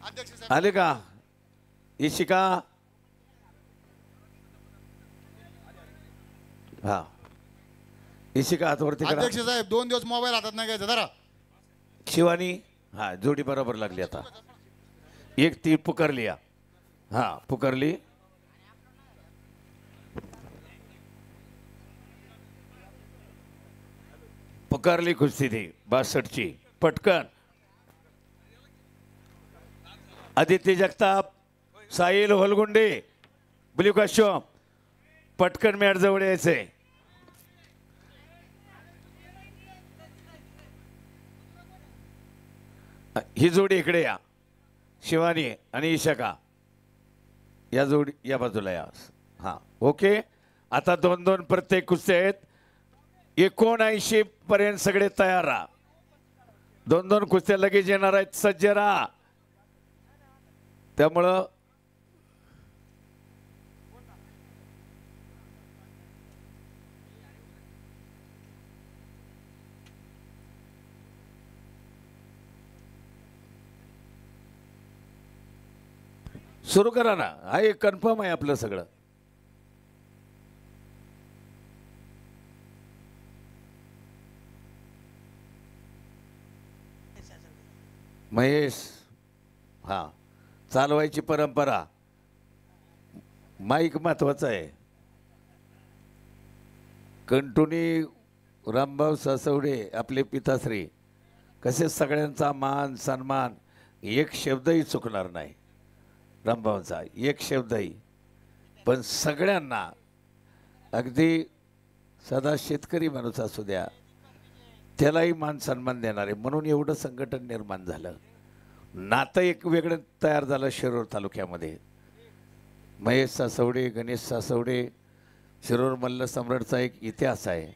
आले का इशिका? हा इशिका हातवरती करा. अध्यक्ष साहेब 2 दिवस मोबाईल हातात नाही घ्यायचा जरा. शिवानी हा जोडी बरोबर लागली आता. एक ती पुकारली हा पुकारली. पुकारली कुस्ती थी 62 ची. पटकन आदित्य जगताप, साहिल होलगुंडे, ब्ल्यू काश्यप, पटकन मॅट जवळ यायचे. ही जोडी इकडे या. शिवानी आणि इशिका या जोडी या बाजूला या. हा ओके. आता 2-2 प्रत्येक कुस्ती आहेत. 79 पर्यंत सगळे तयार राहा. 2-2 कुस्त्या लगेच येणार आहेत. सज्ज राहा. त्यामुळं सुरू करा ना. हा एक कन्फर्म आहे आपलं सगळं. महेश हा चालवायची परंपरा. माईक महत्वाचा आहे. कंटुनी रामभाऊ सासवडे आपले पिताश्री कसे सगळ्यांचा मान सन्मान. एक शब्दही चुकणार नाही रामभाऊंचा, एक शब्दही. पण सगळ्यांना अगदी सदा शेतकरी माणूस असू द्या त्यालाही मान सन्मान देणारे म्हणून एवढं संघटन निर्माण झालं. नातं एक वेगळं तयार झालं शिरूर तालुक्यामध्ये. महेश सासवडे, गणेश सासवडे, शिरूर मल्ल सम्राटचा एक इतिहास आहे.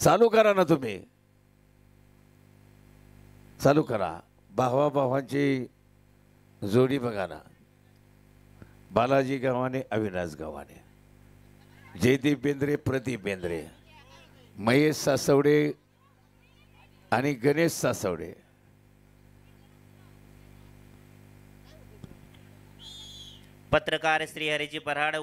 चालू करा ना तुम्ही, चालू करा. भावा भावांची जोडी बघा ना. बालाजी गव्हाणे, अविनाश गव्हाणे, जयदीप बेंद्रे, प्रदीप बेंद्रे, महेश सासवडे आणि गणेश सासवडे. पत्रकार श्रीहरीजी पराड